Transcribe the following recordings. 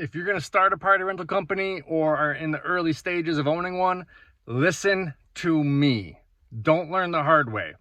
if you're going to start a party rental company or are in the early stages of owning one, listen to me. Don't learn the hard way.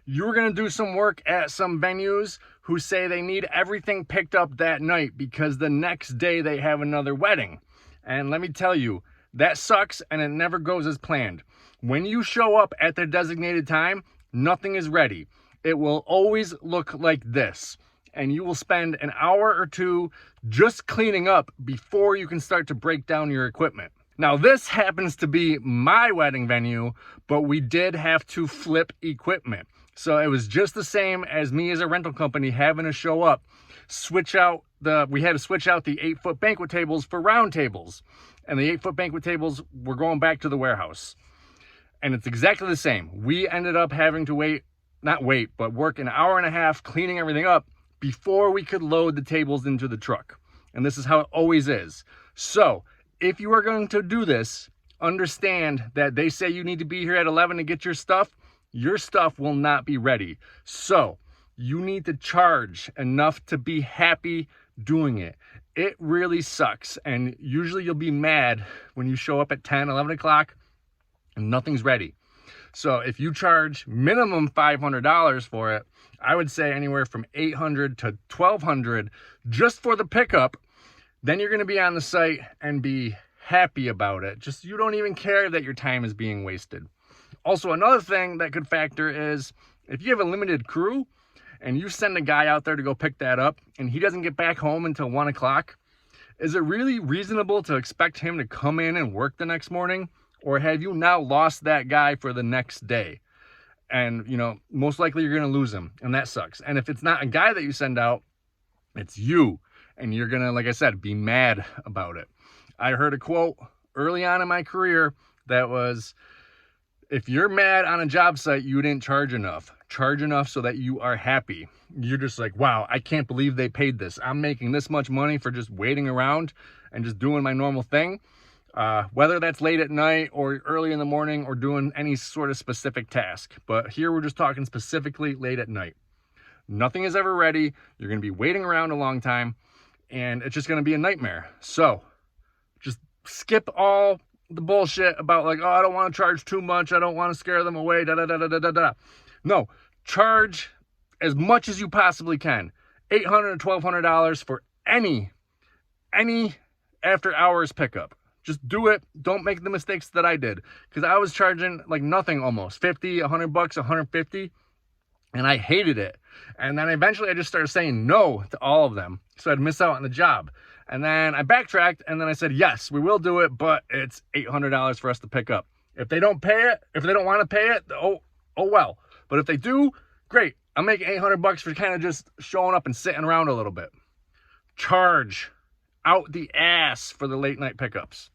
You're going to do some work at some venues who say they need everything picked up that night because the next day they have another wedding. And let me tell you, that sucks and it never goes as planned. When you show up at the designated time, nothing is ready. It will always look like this. And you will spend an hour or two just cleaning up before you can start to break down your equipment. Now, this happens to be my wedding venue, but we did have to flip equipment. So it was just the same as me as a rental company having to show up, we had to switch out the 8-foot banquet tables for round tables. And the 8-foot banquet tables were going back to the warehouse. And it's exactly the same. We ended up having to work an hour and a half cleaning everything up before we could load the tables into the truck. And this is how it always is. So if you are going to do this, understand that they say you need to be here at 11 to get your stuff will not be ready. So you need to charge enough to be happy doing it. It really sucks. And usually you'll be mad when you show up at 10, 11 o'clock and nothing's ready. So if you charge minimum $500 for it, I would say anywhere from $800 to $1,200 just for the pickup. Then you're going to be on the site and be happy about it. Just you don't even care that your time is being wasted. Also, another thing that could factor is if you have a limited crew and you send a guy out there to go pick that up and he doesn't get back home until 1 o'clock, is it really reasonable to expect him to come in and work the next morning? Or have you now lost that guy for the next day? And, most likely you're going to lose him. And that sucks. And if it's not a guy that you send out, it's you. And you're going to, like I said, be mad about it. I heard a quote early on in my career that was, if you're mad on a job site, you didn't charge enough. Charge enough so that you are happy. You're just like, wow, I can't believe they paid this. I'm making this much money for just waiting around and just doing my normal thing. Whether that's late at night or early in the morning or doing any sort of specific task. But here we're just talking specifically late at night. Nothing is ever ready. You're going to be waiting around a long time and it's just going to be a nightmare. So just skip all the bullshit about like, oh, I don't want to charge too much. I don't want to scare them away. No, charge as much as you possibly can. $800 to $1,200 for any after hours pickup. Just do it. Don't make the mistakes that I did. Because I was charging like nothing almost. $50, $100, $150. And I hated it. And then eventually I just started saying no to all of them. So I'd miss out on the job. And then I backtracked and then I said, yes, we will do it, but it's $800 for us to pick up. If they don't pay it, if they don't want to pay it, oh well. But if they do, great. I'm making $800 for kind of just showing up and sitting around a little bit. Charge out the ass for the late night pickups.